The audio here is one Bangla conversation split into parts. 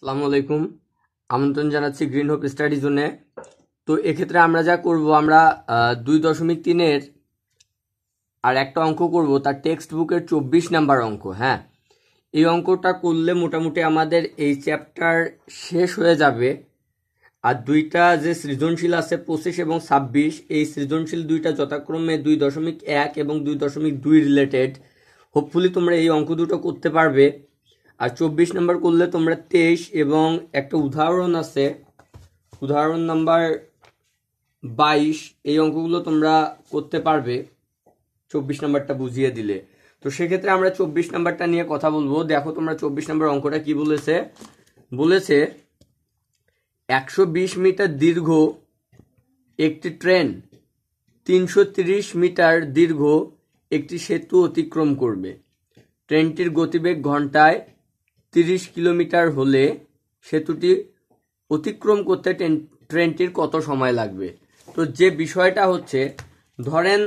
আসসালামু আলাইকুম। আমন্ত্রণ জানাচ্ছি গ্রিন হোপ স্টাডি জোনে। তো এক্ষেত্রে আমরা যা করব, আমরা 2.3-এর আর একটা অঙ্ক করব, তার টেক্সট বুকের 24 নাম্বার অঙ্ক। হ্যাঁ, এই অঙ্কটা করলে মোটামুটি আমাদের এই চ্যাপ্টার শেষ হয়ে যাবে। আর দুইটা যে সৃজনশীল আছে 25 এবং 26, এই সৃজনশীল দুইটা যথাক্রমে 2.1 এবং 2.2 রিলেটেড। হোপফুলি তোমরা এই অঙ্ক দুটো করতে পারবে। আর 24 নাম্বার করলে তোমরা 23 এবং একটা উদাহরণ আছে, উদাহরণ নাম্বার 22, এই অঙ্কগুলো তোমরা করতে পারবে 24 নাম্বারটা বুঝিয়ে দিলে। তো সেক্ষেত্রে আমরা 24 নাম্বারটা নিয়ে কথা বলবো। দেখো তোমরা 24 নাম্বার অঙ্কটা কি বলেছে। 120 মিটার দীর্ঘ একটি ট্রেন 330 মিটার দীর্ঘ একটি সেতু অতিক্রম করবে। ট্রেনটির গতিবেগ ঘন্টায় 30 কিলোমিটার হলে সেতুটি অতিক্রম করতে ট্রেনটির কত সময় লাগবে? তো যে বিষয়টা হচ্ছে, ধরেন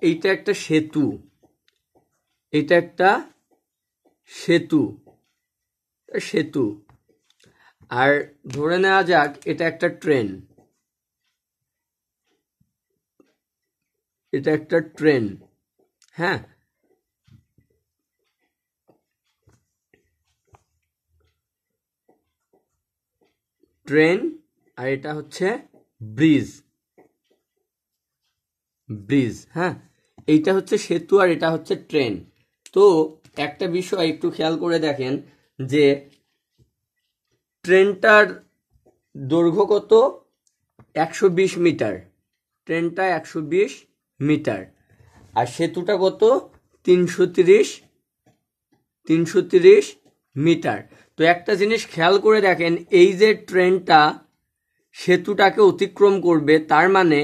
এইটা একটা সেতু, এটা একটা সেতু, আর ধরে নেওয়া যাক এটা একটা ট্রেন, এটা একটা ট্রেন। হ্যাঁ, ট্রেন, আর এটা হচ্ছে ব্রিজ। হ্যাঁ, এইটা হচ্ছে সেতু আর এটা হচ্ছে ট্রেন। তো একটা বিষয় একটু খেয়াল করে দেখেন যে ট্রেনটার দৈর্ঘ্য কত? 120 মিটার। ট্রেনটা 120 মিটার, আর সেতুটা কত? 330 মিটার। তো একটা জিনিস খেয়াল করে দেখেন, এই যে ট্রেনটা সেতুটাকে অতিক্রম করবে, তার মানে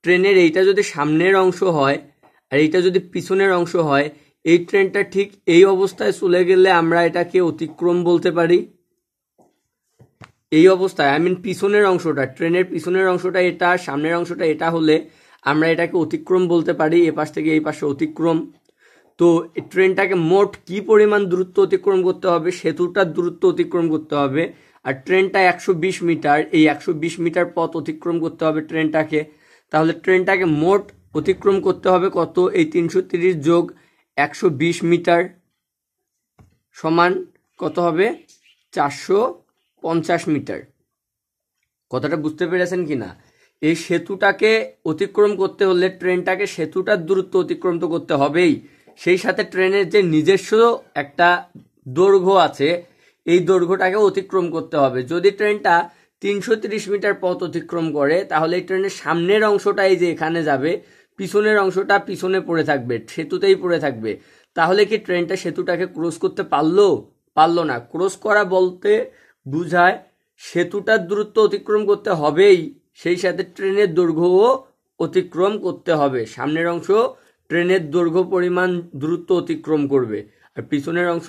ট্রেনের এইটা যদি সামনের অংশ হয় আর এইটা যদি পিছনের অংশ হয়, এই ট্রেনটা ঠিক এই অবস্থায় চলে গেলে আমরা এটাকে অতিক্রম বলতে পারি। এই অবস্থায়, পিছনের অংশটা, ট্রেনের পিছনের অংশটা এটা, সামনের অংশটা এটা হলে আমরা এটাকে অতিক্রম বলতে পারি, এ পাশ থেকে এই পাশে অতিক্রম। তো ট্রেনটাকে মোট কি পরিমাণ দূরত্ব অতিক্রম করতে হবে? সেতুটার দূরত্ব অতিক্রম করতে হবে। আর ট্রেনটা 120 মিটার, এই 120 মিটার পথ অতিক্রম করতে হবে ট্রেনটাকে। তাহলে ট্রেনটাকে মোট অতিক্রম করতে হবে কত? এই 330 যোগ 120 মিটার সমান কত হবে? 450 মিটার। কথাটা বুঝতে পেরেছেন কিনা? এই সেতুটাকে অতিক্রম করতে হলে ট্রেনটাকে সেতুটার দূরত্ব অতিক্রম তো করতে হবেই, সেই সাথে ট্রেনের যে নিজস্ব একটা দৈর্ঘ্য আছে, এই দৈর্ঘ্যটাকে অতিক্রম করতে হবে। যদি ট্রেনটা 330 মিটার পথ অতিক্রম করে, তাহলে এই ট্রেনের সামনের অংশটা এই যে এখানে যাবে, পিছনের অংশটা পিছনে পড়ে থাকবে, সেতুতেই পড়ে থাকবে। তাহলে কি ট্রেনটা সেতুটাকে ক্রস করতে পারলো না। ক্রস করা বলতে বুঝায় সেতুটার দূরত্ব অতিক্রম করতে হবেই, সেই সাথে ট্রেনের দৈর্ঘ্যও অতিক্রম করতে হবে। সামনের অংশ ট্রেনের দৈর্ঘ্য পরিমাণ দূরত্ব অতিক্রম করবে, আর পিছনের অংশ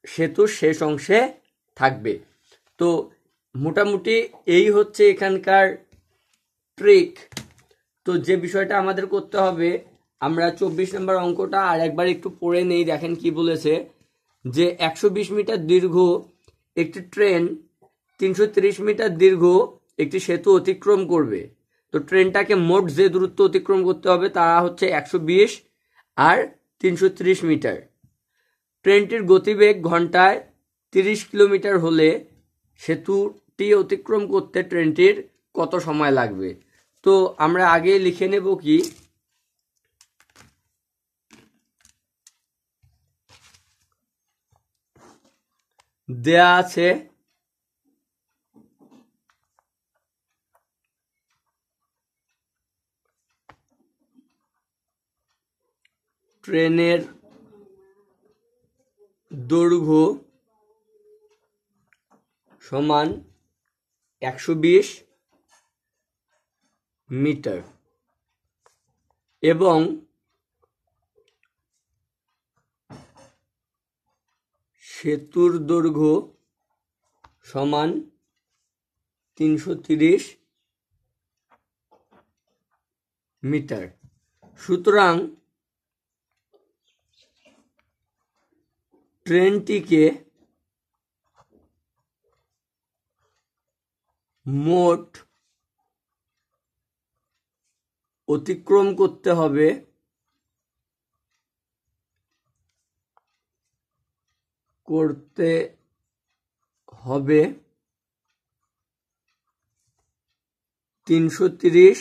সেতুর শেষ অংশে থাকবে। তো মোটামুটি এই হচ্ছে এখানকার ট্রিক। তো যে বিষয়টা আমাদের করতে হবে, আমরা 24 নম্বর অঙ্কটা আর একবার একটু পড়ে নেই। দেখেন কি বলেছে, যে 120 মিটার দীর্ঘ একটি ট্রেন 330 মিটার দীর্ঘ একটি সেতু অতিক্রম করবে। তো ট্রেনটাকে মোট যে দূরত্ব অতিক্রম করতে হবে তা হচ্ছে 120 আর 330 মিটার। ট্রেনটির গতিবেগ ঘন্টায় 30 কিলোমিটার হলে সেতুটি অতিক্রম করতে ট্রেনটির কত সময় লাগবে? তো আমরা আগে লিখে নেব কি, দেয়া আছে ট্রেনের দৈর্ঘ্য সমান 120 মিটার এবং সেতুর দৈর্ঘ্য সমান 330 মিটার। সুতরাং ট্রেনটিকে মোট অতিক্রম করতে হবে 330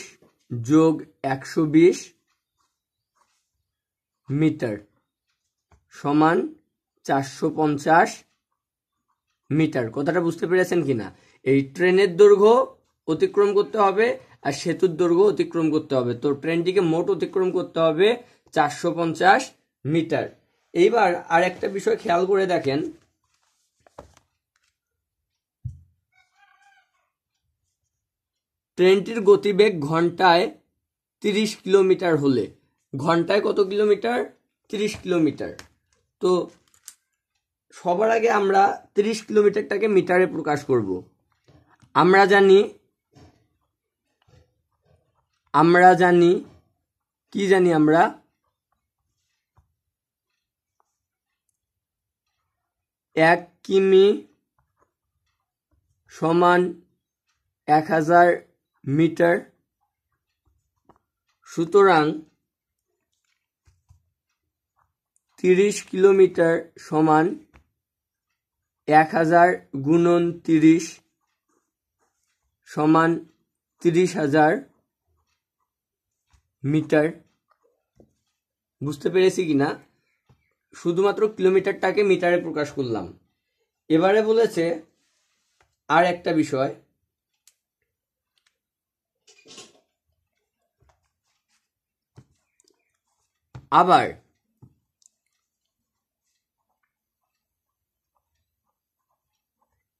যোগ 120 মিটার সমান 450 মিটার। কথাটা বুঝতে পেরেছেন কিনা? এই ট্রেনের দৈর্ঘ্য অতিক্রম করতে হবে আর সেতুর দৈর্ঘ্য অতিক্রম করতে হবে। তো ট্রেনটিকে মোট অতিক্রম করতে হবে 450 মিটার। এইবার আর একটা বিষয় খেয়াল করে দেখেন, ট্রেনটির গতিবেগ ঘন্টায় 30 কিলোমিটার হলে, ঘন্টায় কত কিলোমিটার? 30 কিলোমিটার। তো সবার আগে আমরা 30 কিলোমিটারটাকে মিটারে প্রকাশ করব। আমরা জানি কি জানি আমরা 1 কিমি সমান 1000 মিটার। সুতরাং 30 কিলোমিটার সমান 1000 গুণন 30 সমান 30,000 মিটার। বুঝতে পেরেছি কিনা? শুধুমাত্র কিলোমিটারটাকে মিটারে প্রকাশ করলাম। এবারে বলেছে আর একটা বিষয়, আবার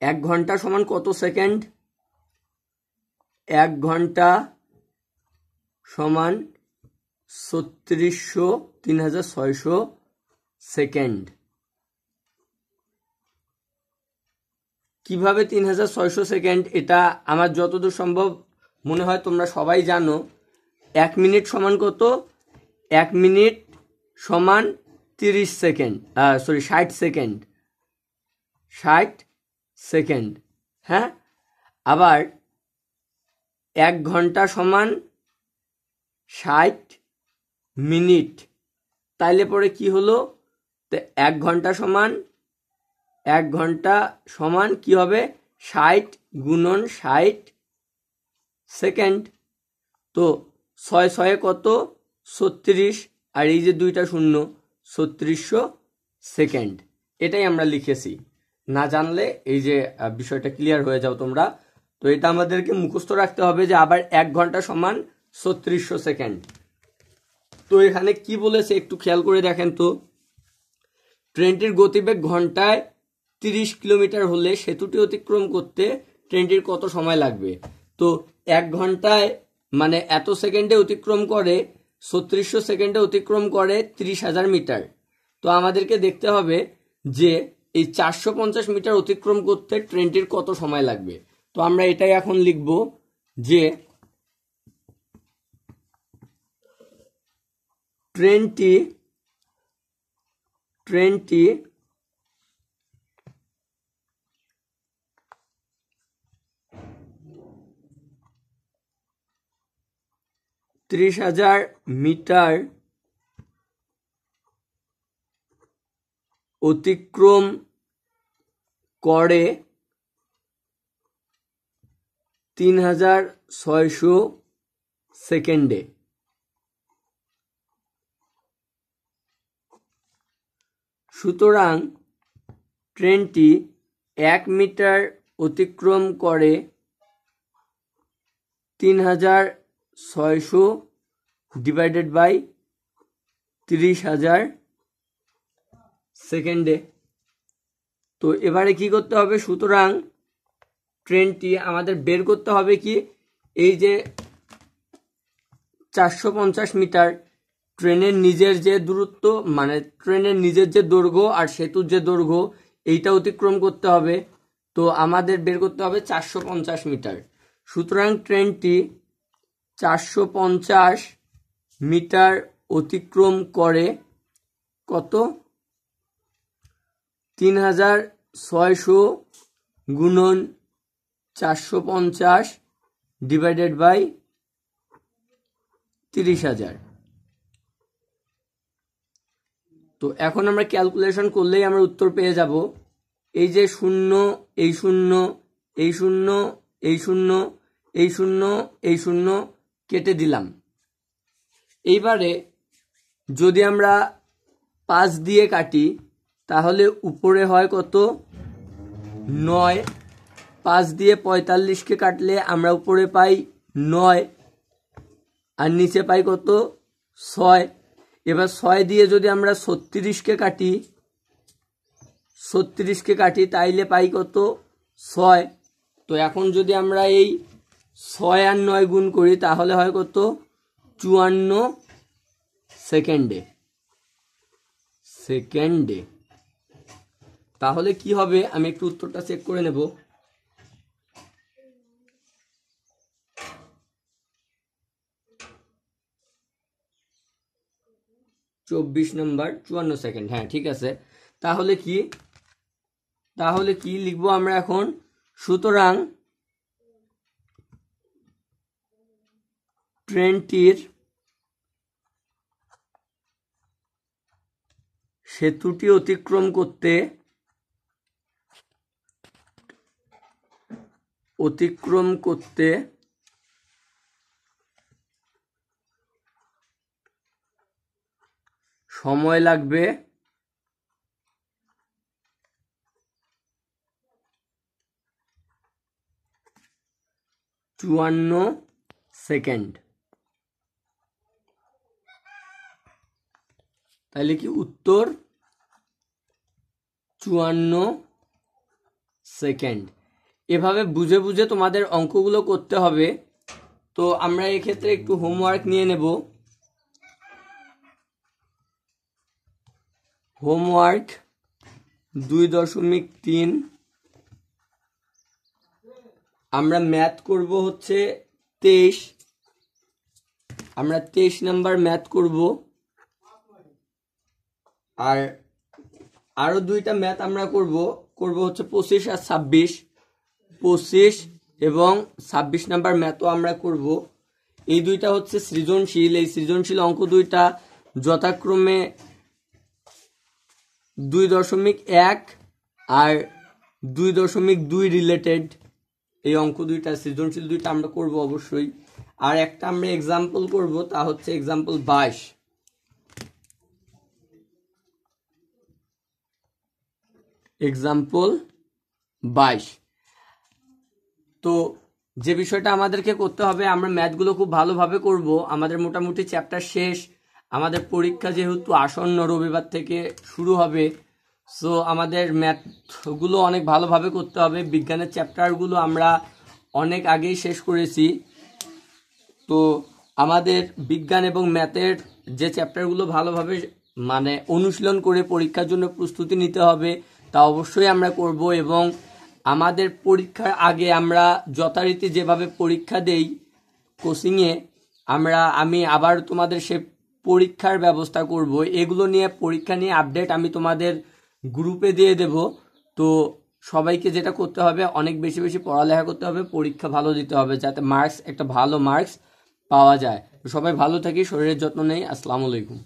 1 ঘন্টা সমান কত সেকেন্ড? 1 ঘন্টা সমান 3600 সেকেন্ড। কিভাবে 3600 সেকেন্ড? এটা আমার যতদূর সম্ভব মনে হয় তোমরা সবাই জানো। 1 মিনিট সমান কত? 1 মিনিট সমান 30 সেকেন্ড, 60 সেকেন্ড। 60 সেকেন্ড, হ্যাঁ। আবার 1 ঘন্টা সমান 60 মিনিট। তাইলে পরে কি হলো? 1 ঘন্টা সমান কি হবে? 60 গুণন 60 সেকেন্ড। তো 6 কত? 36, আর এই যে 2টা শূন্য, 3600 সেকেন্ড। এটাই আমরা লিখেছি। না জানলে এই যে বিষয়টা ক্লিয়ার হয়ে যাও তোমরা। তো এটা আমাদেরকে মুখস্থ রাখতে হবে যে আবার 1 ঘন্টা সমান 3600 সেকেন্ড। তো এখানে কি বলেছে একটু খেয়াল করে দেখেন তো। ট্রেনটির গতিবেগ ঘন্টায় 30 কিলোমিটার হলে সেতুটি অতিক্রম করতে ট্রেনটির কত সময় লাগবে? তো 1 ঘন্টায় মানে এত সেকেন্ডে অতিক্রম করে, 3600 সেকেন্ডে অতিক্রম করে 30,000 মিটার। তো আমাদেরকে দেখতে হবে যে এই 450 মিটার অতিক্রম করতে ট্রেনটির কত সময় লাগবে। তো আমরা এটাই এখন লিখব যে ট্রেনটি 30,000 মিটার অতিক্রম করে 3600 সেকেন্ডে। সুতরাং ট্রেনটি 1 মিটার অতিক্রম করে 3600 ডিভাইডেড বাই 30,000 সেকেন্ডে। তো এবারে কি করতে হবে? সুতরাং ট্রেনটি আমাদের বের করতে হবে কি, এই যে 450 মিটার ট্রেনের নিজের যে দূরত্ব, মানে ট্রেনের নিজের যে দৈর্ঘ্য আর সেতুর যে দৈর্ঘ্য, এইটা অতিক্রম করতে হবে। তো আমাদের বের করতে হবে 450 মিটার। সুতরাং ট্রেনটি 450 মিটার অতিক্রম করে কত? 3600 গুণন 450 ডিভাইডেড বাই 30,000। তো এখন আমরা ক্যালকুলেশন করলেই আমরা উত্তর পেয়ে যাব। এই যে শূন্য, এই শূন্য, এই শূন্য, এই শূন্য, এই শূন্য, এই শূন্য কেটে দিলাম। এইবারে যদি আমরা 5 দিয়ে কাটি তাহলে উপরে হয় কত? 9। 5 দিয়ে 45কে কাটলে আমরা উপরে পাই 9 আর নিচে পাই কত? 6। এবার 6 দিয়ে যদি আমরা 36কে কাটি, 36কে কাটি তাইলে পাই কত? 6। তো এখন যদি আমরা এই 6 আর 9 গুণ করি তাহলে হয় কত? 54 সেকেন্ডে। তাহলে কি হবে আমি একটু উত্তরটা চেক করে নেব। চব্বিশ নম্বর 54 সেকেন্ড। হ্যাঁ ঠিক আছে। তাহলে কি লিখবো আমরা এখন? সুতরাং ট্রেনটির সেতুটি অতিক্রম করতে সময় লাগবে 54 সেকেন্ড। তাহলে কি উত্তর 54 সেকেন্ড। এভাবে বুঝে বুঝে তোমাদের অঙ্কগুলো করতে হবে। তো আমরা এক্ষেত্রে একটু হোমওয়ার্ক নিয়ে নেব। হোমওয়ার্ক 2.3 আমরা ম্যাথ করব হচ্ছে 23। আমরা 23 নাম্বার ম্যাথ করব। আর আরো দুইটা ম্যাথ আমরা করব হচ্ছে 25 আর 26। 25 এবং 26 নাম্বার ম্যাথও আমরা করব। এই দুইটা হচ্ছে সৃজনশীল। এই সৃজনশীল অঙ্ক দুইটা যথাক্রমে 2.1 আর 2.2 রিলেটেড। এই অঙ্ক দুইটা সৃজনশীল দুইটা আমরা করব অবশ্যই। আর একটা আমরা এক্সাম্পল করব, তা হচ্ছে এক্সাম্পল 22। এক্সাম্পল 22। তো যে বিষয়টা আমাদেরকে করতে হবে, আমরা ম্যাথগুলো খুব ভালোভাবে করব। আমাদের মোটামুটি চ্যাপ্টার শেষ। আমাদের পরীক্ষা যেহেতু আসন্ন রবিবার থেকে শুরু হবে, সো আমাদের ম্যাথগুলো অনেক ভালোভাবে করতে হবে। বিজ্ঞানের চ্যাপ্টারগুলো আমরা অনেক আগেই শেষ করেছি। তো আমাদের বিজ্ঞান এবং ম্যাথের যে চ্যাপ্টারগুলো ভালোভাবে অনুশীলন করে পরীক্ষার জন্য প্রস্তুতি নিতে হবে, তা অবশ্যই আমরা করব। এবং আমাদের পরীক্ষার আগে আমরা যথারীতি যেভাবে পরীক্ষা দেই কোচিংয়ে, আমি আবার তোমাদের সে পরীক্ষার ব্যবস্থা করব। এগুলো নিয়ে পরীক্ষা নিয়ে আপডেট আমি তোমাদের গ্রুপে দিয়ে দেব। তো সবাইকে যেটা করতে হবে, অনেক বেশি বেশি পড়ালেখা করতে হবে, পরীক্ষা ভালো দিতে হবে, যাতে একটা ভালো মার্কস পাওয়া যায়। সবাই ভালো থাকি, শরীরের যত্ন নেই। আসসালামু আলাইকুম।